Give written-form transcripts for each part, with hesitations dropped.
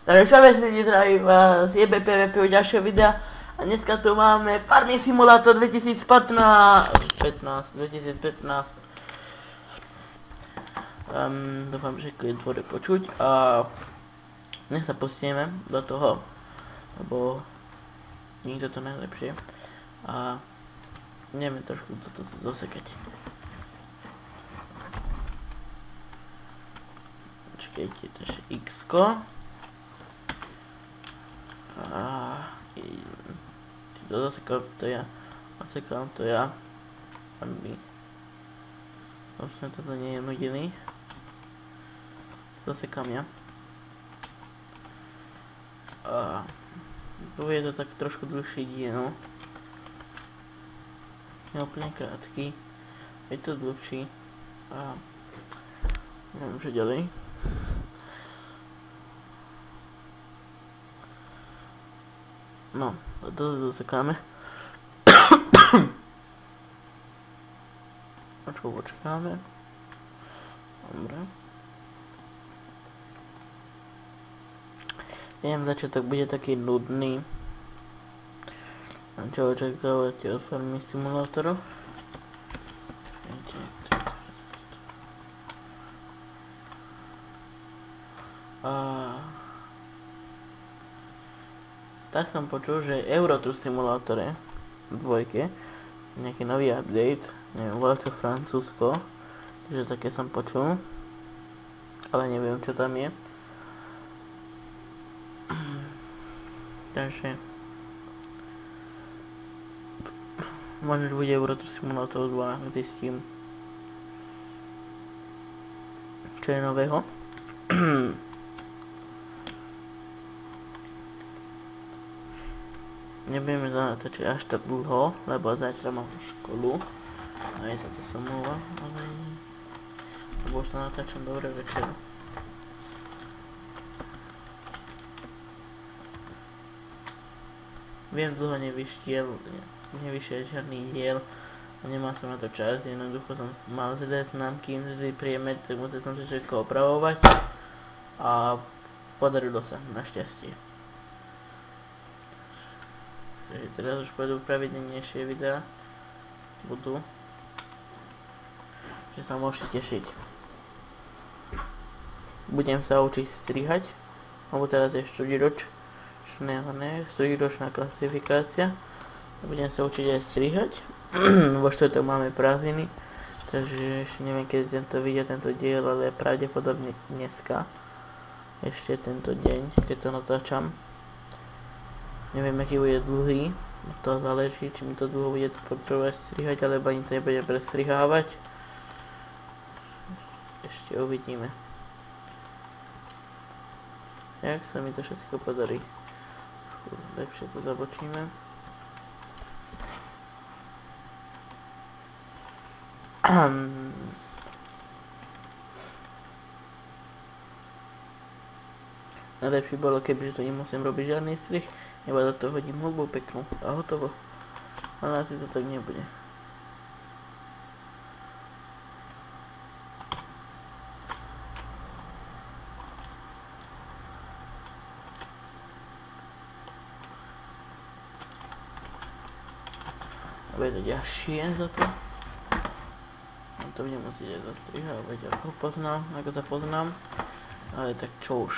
Takže čaute lidi, zdravím vás, je BPVP u ďalšieho videa a dneska tu máme Farming Simulator 2015. Dúfam, že klient bude počuť a nech sa pustíme do toho, lebo nikto to najlepšie a ideme trošku toto zosekať. Počkejte, to je X-ko. Zasekám to ja, zasekám to ja, aby vlastne toto nie je nudený, zasekám ja a je to tak trošku dlhší diel, je úplne krátky, je to dlhší a neviem, že ďalej. No, to zasekáme. Počkáme. Dobre. Neviem, začiatok bude taký nudný. Čo očakávate od Farming Simulatoru? Tak som počul, že Eurotruck Simulátore v dvojke nejaký nový update, neviem, volá to Francúzsko, takže také som počul, ale neviem, čo tam je. Takže možno, že bude Eurotruck Simulator 2, zistím, čo je nového. Nebudeme natáčať až tak dlho, lebo zajtra mám školu. Aj za to som mluva, ale lebo už to natáčam dobre večer. Viem, dlho nevyšiel žiadny diel a nemal som na to čas, jednoducho som mal zlé známky, zlý priemer, tak musel som si všetko opravovať a podarilo sa, našťastie. Takže teraz už pôjdu pravidelnejšie videá, budú, že sa môžete tešiť. Budem sa učiť strihať, lebo teraz je štvrťročná klasifikácia. Budem sa učiť aj strihať, vo štvrtok máme prázdniny, takže ešte neviem, kedy tento video, tento diel, ale pravdepodobne dneska, ešte tento deň, keď to natáčam. Neviem, aký bude dlhý, to záleží, či mi to dlho bude potrebovať strihať, alebo ani to nebude prestrihávať. Ešte uvidíme. Jak sa mi to všetko podarí. Lepšie to zabočíme. Najlepšie bolo, kebyže to nemusím robiť žiadny strih. Iba do toho hodím hudbu peknú a hotovo. Ale asi to tak nebude. Bude to ťažšie za to. A to budem musieť aj zastrihávať, ako sa poznám. Ale tak čo už.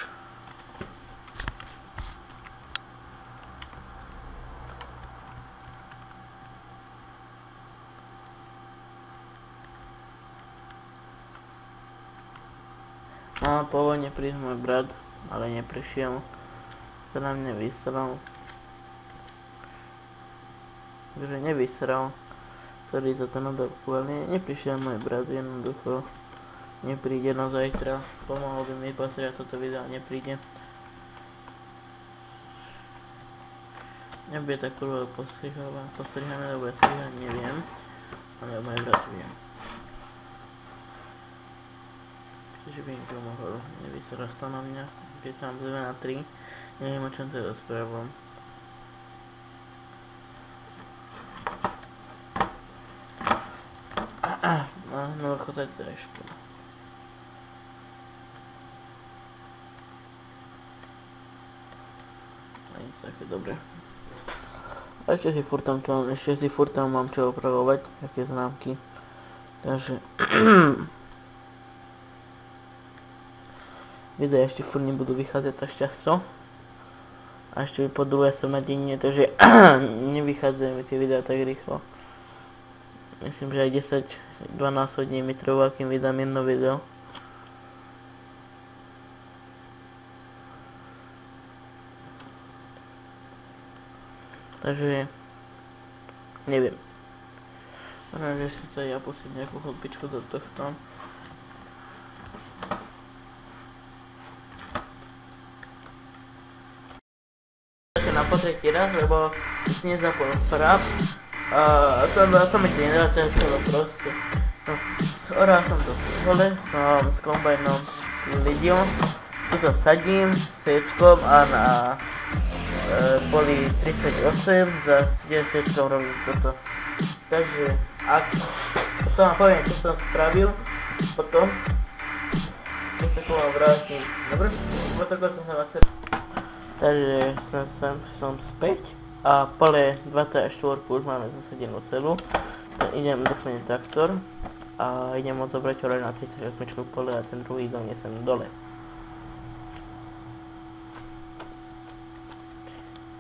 Mal pôvodne prísť môj brat, ale neprišiel. Sa na mne vysral. Takže nevysral. Sorry za to nadávku, ale neprišiel môj brat, jednoducho. Nepríde na zajtra. Pomohol by mi pozrieť toto video, nepríde. Nebude tak prvé postrihané, lebo ja strihať neviem. Ale môj brat viem. Že by im pomohol, nevysral sa na mňa, keď sa mám 2 na 3, neviem, o čom to rozprávam. No, chodzať trošku. je také dobré. A ešte si furt tam mám čo opravovať, aké známky. Takže videá ešte furt nebudú vychádzať tak často. A ešte po druhé som na denne, takže nevychádzajú mi tie videá tak rýchlo. Myslím, že aj 10-12 hodín mi trvá, kým vydám jedno video. Takže neviem. Možno, že si sa ja pustím nejakú hĺbičku do tohto. Na potretí raz, lebo si nezapol frap a som ešte nezačal proste. No, oral som to v hole, som s kombajnom sklidil, tuto sadím s sečkom a na poli 38 za 7 sečkom robím toto. Takže ak potom vám poviem, čo som spravil, potom keď sa k vám vrátim. Dobre? Potom som sa vás. Takže som späť a pole 24 už máme zasadenú celú. Idem doplniť traktor a idem ho zobrať hore na 38 pole a ten druhý donesem dole.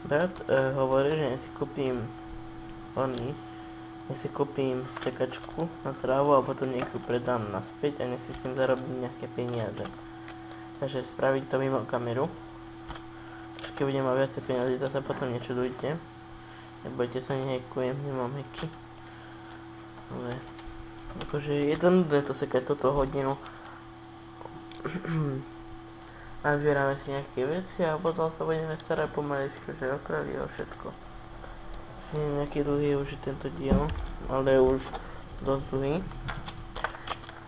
Brat hovorí, že si kúpim sekačku na trávu a potom niekto predám naspäť a si s tým zarobím nejaké peniaze. Takže spraviť to mimo kameru. Keď budem mať viacej peniazy, to sa potom nečudujte. Nebojte sa, nehekujem, nemám heky. Ale akože je to nudné to sekať toto hodinu. Nazbierame si nejaké veci a potom sa budeme starať pomaličku, že opravy a všetko. Nie nejaký dlhý už je tento diel, ale už dosť dlhý.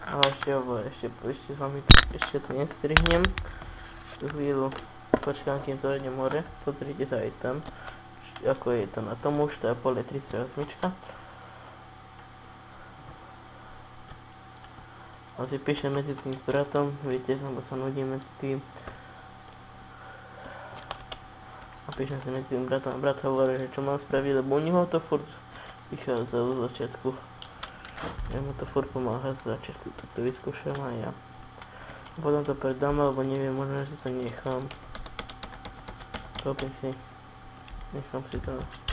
Ale ešte s vami ešte to nestrihnem. Chvíľu počkám, kým to idem hore, pozrite sa aj tam, ako je to na tom už, to je pole 38. Asi píšem medzi tým bratom, viete, lebo sa nudím medzi tým. A píšem si medzi tým bratom a brat hovorí, že čo mám spraviť, lebo u neho to furt vychádza zo začiatku. Ja mu to furt pomáha z začiatku, tak to vyskúšam aj ja. Potom to predám, alebo neviem, možno, že si to nechám.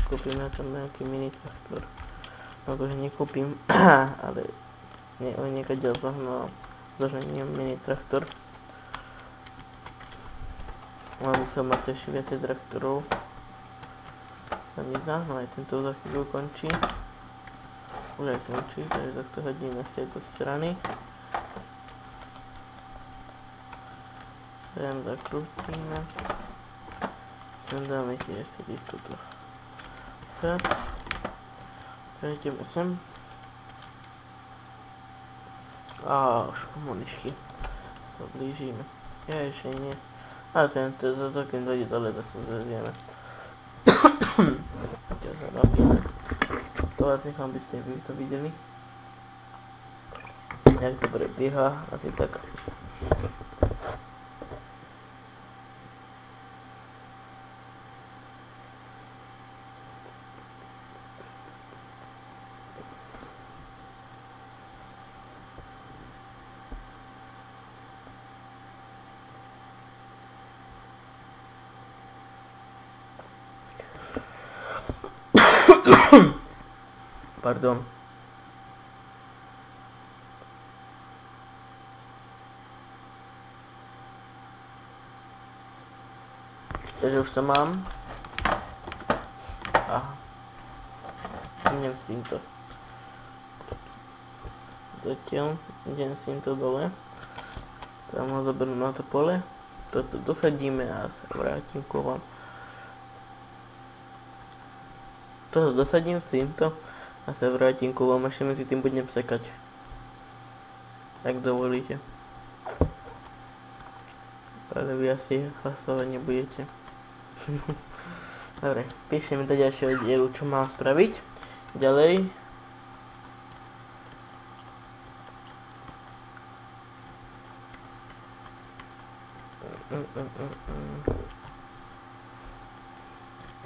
Kúpim na tom nejaký mini traktor. Akože nekúpim, ale niekadiaľ zoženiem mini traktor. Mám musel mať ešte viacej traktorov. Sa mi zdá, no aj tento za chvíľu končí. Už aj končí, takže takto hodíme z tejto strany. Sem zakrútime. Sem dáme tiež sedieť tuto. Tak. Prejdeme sem. A už pomaličky to blížime. Ja ešte nie. A tento, keď dojde dole, to sa zvezieme. Čo sa robíme. To vás nechám, by ste to videli. Jak dobre bieha, asi tak. Pardon. Takže už to mám. Aha. Idem s týmto. Zatiaľ idem s týmto dole. Tam ho zoberú na to pole. Toto dosadíme a sa vrátim ku vám. Toto dosadím s týmto a sa vrátim ku vám, ešte medzi tým budem sekať. Tak dovolíte. Ale vy asi hlasovať nebudete. Dobre, píšem do ďalšieho dielu, čo mám spraviť. Ďalej.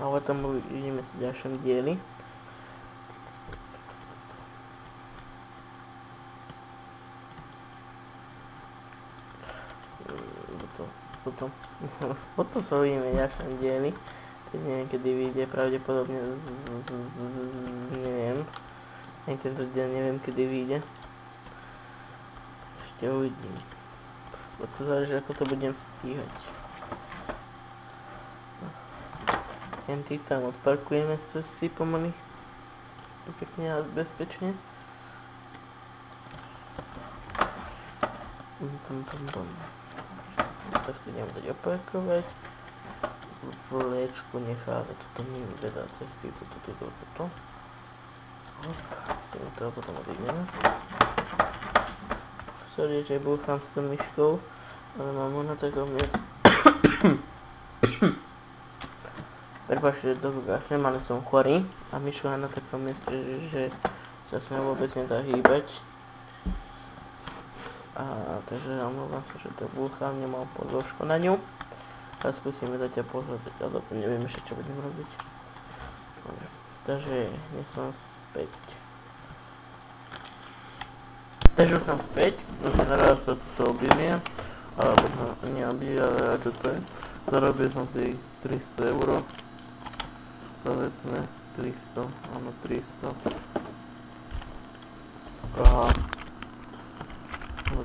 A potom uvidíme sa v ďalšom dieli. Potom sa uvidíme v ďalšom dieli. Keď neviem, kedy vyjde, pravdepodobne neviem. Aj tento deň neviem, kedy vyjde. Ešte uvidím. To záleží, ako to budem stíhať. Henty tam odparkujeme z cesty pomaly. Pekne a bezpečne. Takto idem dať oparkovať. Vlečku necháme toto mimo teda cesty, toto. To potom odídeme. Sorry, že búcham s tou myškou, ale mám ho na takom mieste. Prepáčte, že dlho kašlem, ale som chorý a myška je na takom mieste, že sa s ňou vôbec nedá hýbať. Takže omluvám sa, že to búcham, nemám podložku na ňu. A skúsime zatiaľ pohľadať, ale neviem ešte, čo budem robiť. Dobre, takže nie som späť. Takže už som späť, naraz sa toto obilie, alebo sa neobilie, ale čo to je. Zarobil som si 300 €, povedzme 300, áno 300. A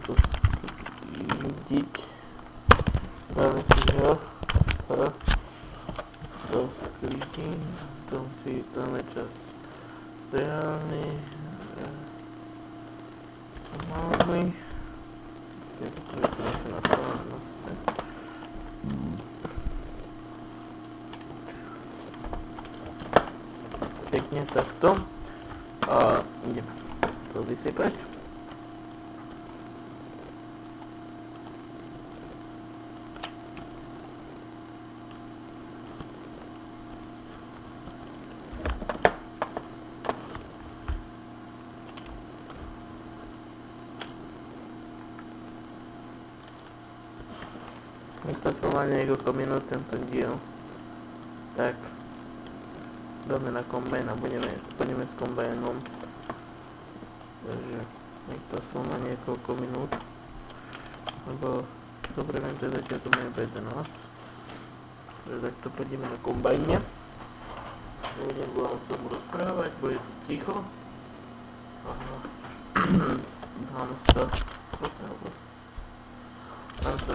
to vidieť, dáme si ho, to sklítim, tom si dáme čas reálny, malý, je to trošku na to naspäť. Pekne takto a idem to vysypať. To trvá niekoľko minút tento diel, tak dáme na kombajn a pôjdeme s kombajnom, takže nech to slúma niekoľko minút, lebo dobre viem, že zatiaľ tu máme 11, takže takto pôjdeme na kombajne, nebudem vám o tom rozprávať, bude tu ticho, dáme sa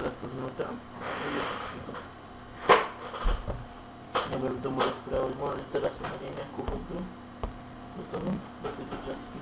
takto znútra. Nebudem tomu rozprávať, možno teraz som hodí nejakú hudbu do toho, do tejto časti.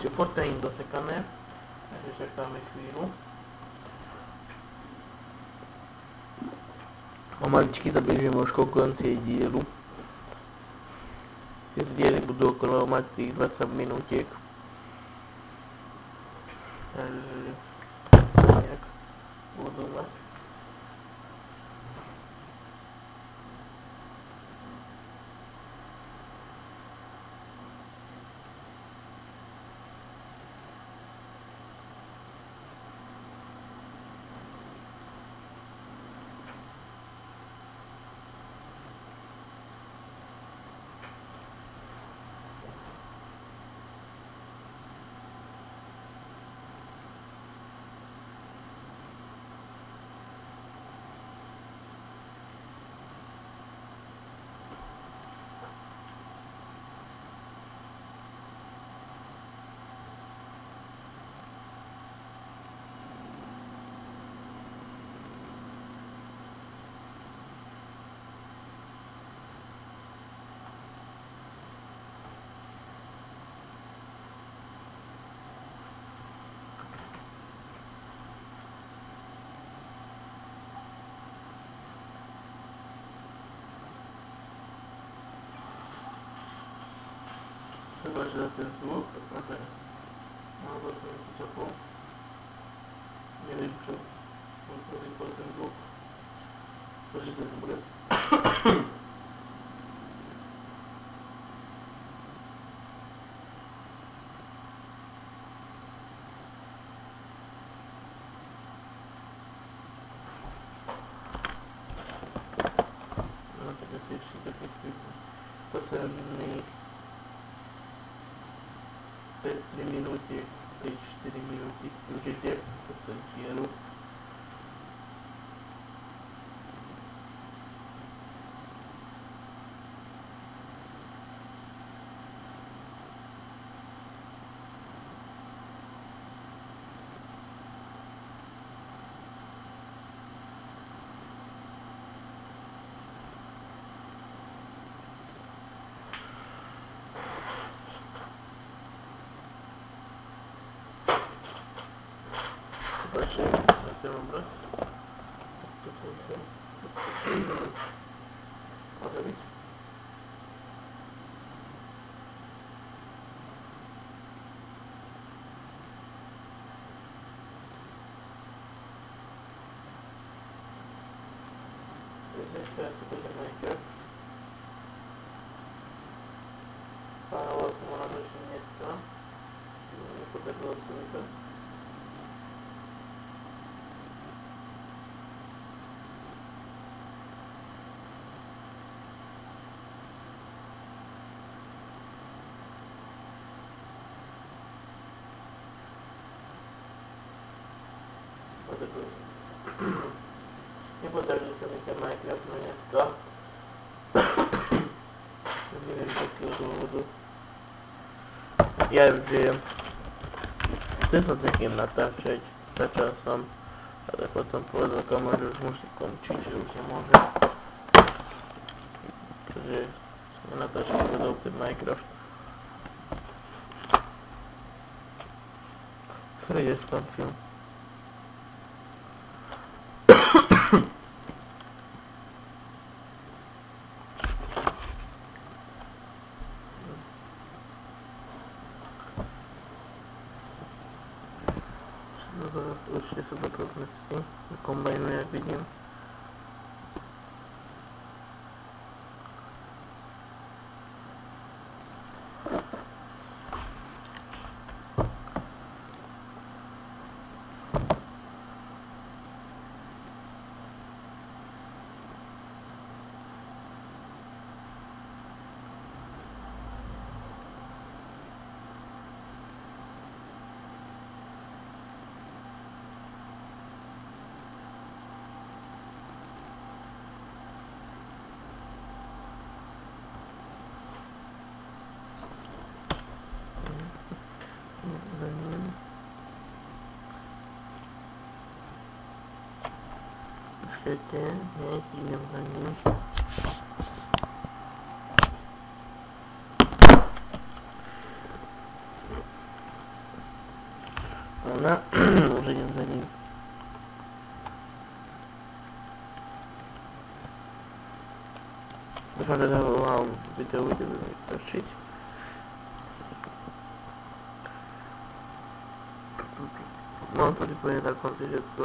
ešte foteín dosekané, takže čakáme chvíľu. Pomaličky zabiežeme už ku konci dielu. Tie diely budú okolo mať tých 20 minútiek. Takže nejak budú mať. Zobaczę na ten zvuk, tak na ten. Albo to jakiś zapał. Nie wiem, czy po ten zvuk. To się też bude. No to jest jeszcze taki potrzebny 3 minuty, 3-4 minuty určite po tom dielu. Zobaczcie na ten obraz. Może być. To jest jeszcze raz sobie najpierw. Parała to ona dość niska. Nie podległo sobie. Nepodarilo sa mi ten Minecraft dneska. Neviem z akého dôvodu. Ja už žijem. Chcel som s niekým natáčať. Začal som. Ale potom povedal kamoš, že už musí končiť, že už nemôže. Takže som natáčal povedal ten Minecraft. Srede skončil. Určite sa do podrobnosti kombajnuje, jak vidím. Počkajte, idem za ním. Ona, už idem za ním. Dúfam, že vám video bude vystačiť. Mám to vypojené na konci všetko.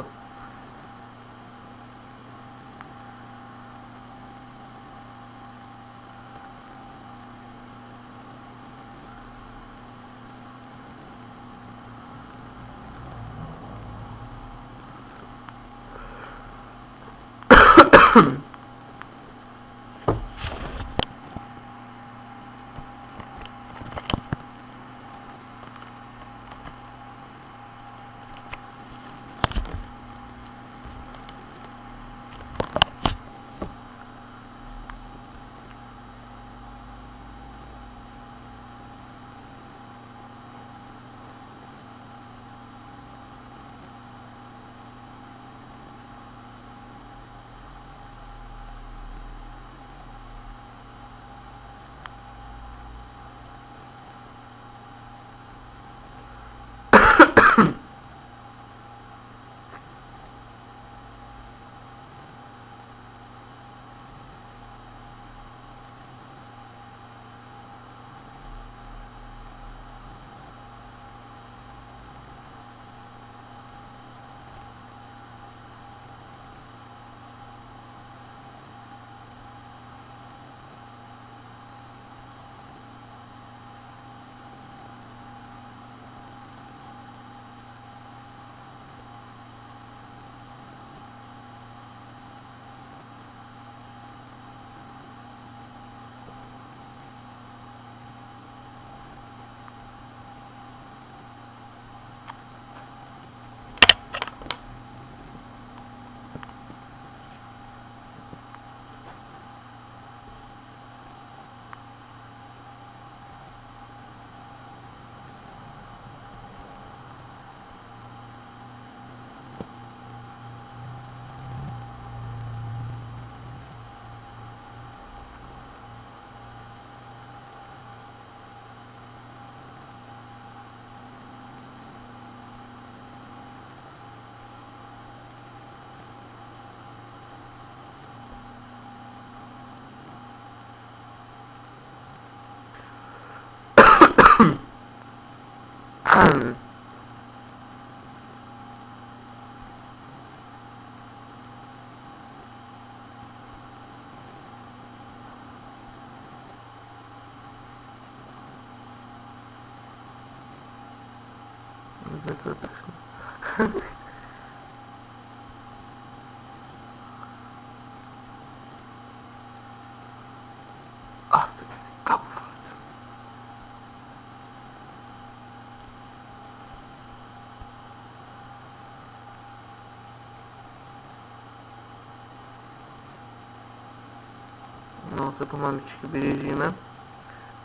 No sa pomaličky blížime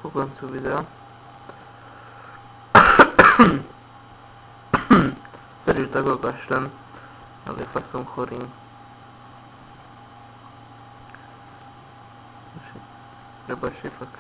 ku koncu videa. Sorry, že tak okašľam, ale fakt som chorý. Prepačte, fakt.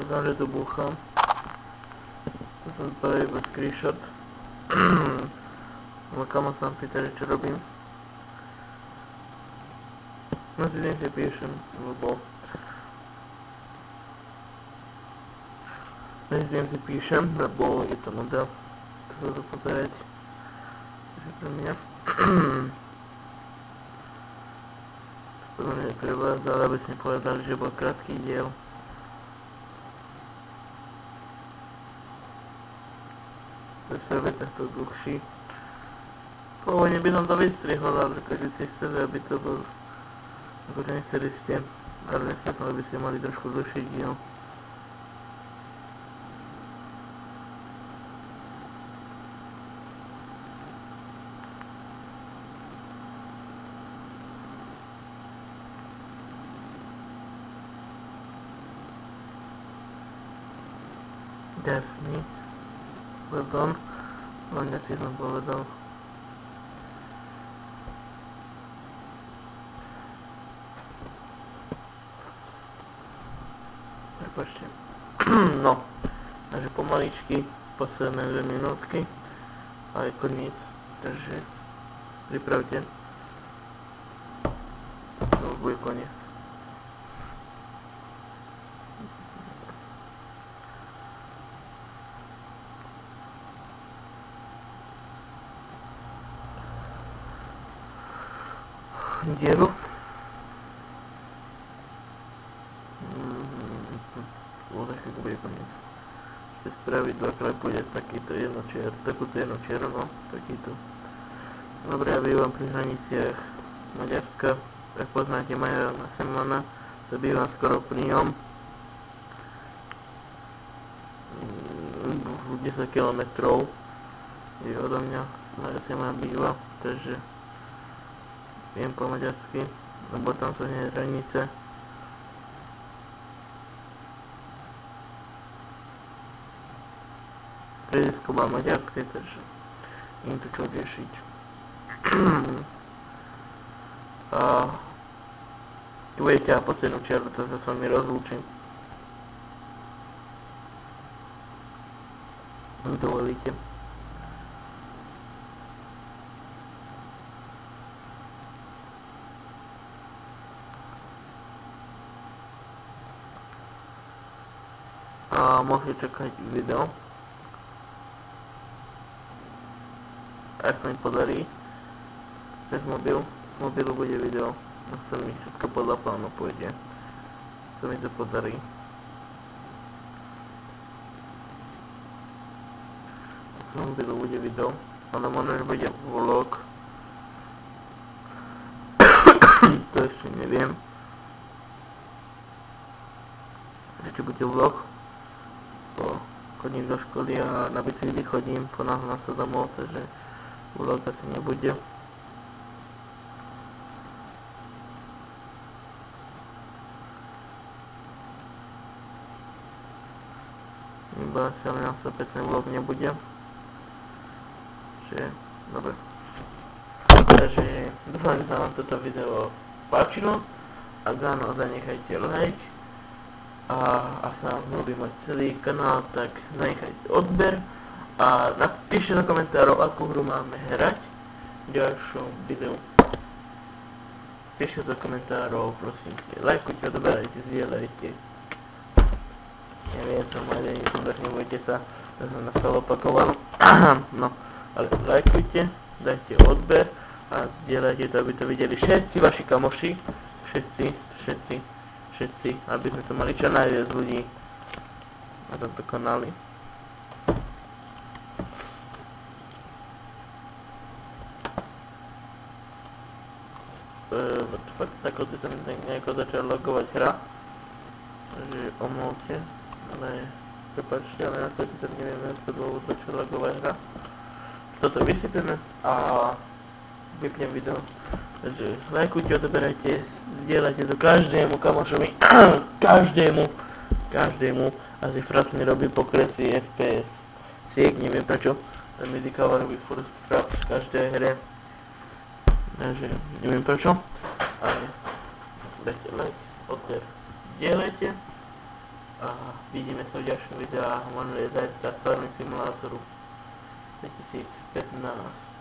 Dám, že tu búcham. To som spravil iba screenshot. Ale kamo sa vám pýta, že čo robím. No si dnes píšem, lebo... Dnes si píšem, lebo je to nuda. To sa pozerať. Takže pre mňa. podľa mňa prevládzal, aby sme povedali, že bol krátky diel. Bezprve takto dlhší. Pôvodne by som to vystrihol, ale keďže si chceli, aby to bol, akože nechceli ste, ale nechcel som, aby ste mali trošku dlhší diel. Jasný. Pardon, len ja si som povedal. Prepačte. No, takže pomaličky, posledné 2 minútky a je koniec, takže pripravte. To už bude koniec. Dielu. Už bude koniec. Ešte spraviť dvakrát bude takúto jedno čierno, takýto. Dobre, ja bývam pri hraniciach Maďarska, tak poznáte Majana Semana, to bývam skoro pri ňom. 10 km je odo mňa, Maja Semana býva, takže viem po maďarsky, lebo tam sú hneď hranice. Predisko má maďarské, takže nie to čo riešiť. A tu budete a poslednú čiaru, to sa s vami rozlúčim. Dovolíte. A môžete čakať video. Ak sa mi podarí, cez mobil, z mobilu bude video. Ak sa mi všetko podľa plánu pôjde, sa mi to podarí. Z mobilu bude video, ale možno, že bude vlog. To ešte neviem. Či bude vlog. Chodím do školy a na bicykli chodím, ponáhľam sa domov, takže vlog asi nebude. Iba asi ale na 100% vlog nebude. Čiže, dobre. Takže dúfam, že sa vám toto video páčilo. Ak áno, zanechajte like. A ak sa vám ľúbi môj celý kanál, tak zanechajte odber a napíšte do komentárov, akú hru máme hrať v ďalšom videu. Píšte do komentárov, prosím, lajkujte, odoberajte, zdieľajte. Neviem, som aj youtuber, nebojte sa, to som nás opakoval. No, ale lajkujte, dajte odber a zdieľajte to, aby to videli všetci vaši kamoši, všetci, aby sme to mali čo najviac ľudí na tomto kanáli. Tako si sa mi nejako začal logovať hra, takže omluvte, ale prepáčte, ale na to si sa neviem, ako dlho začal logovať hra. Toto vysypeme a vypnem video. Takže lajkujte, odoberajte, zdieľajte to každému kamošovi, každému, asi Fraps mi robí pokresy FPS. Siek, neviem prečo, ten mi Dikava robí Fraps v každej hre. Takže neviem prečo, ale dajte like, odber, zdieľajte a vidíme sa v ďalšom videu a možno je zajtra z Farming Simulátoru 2015.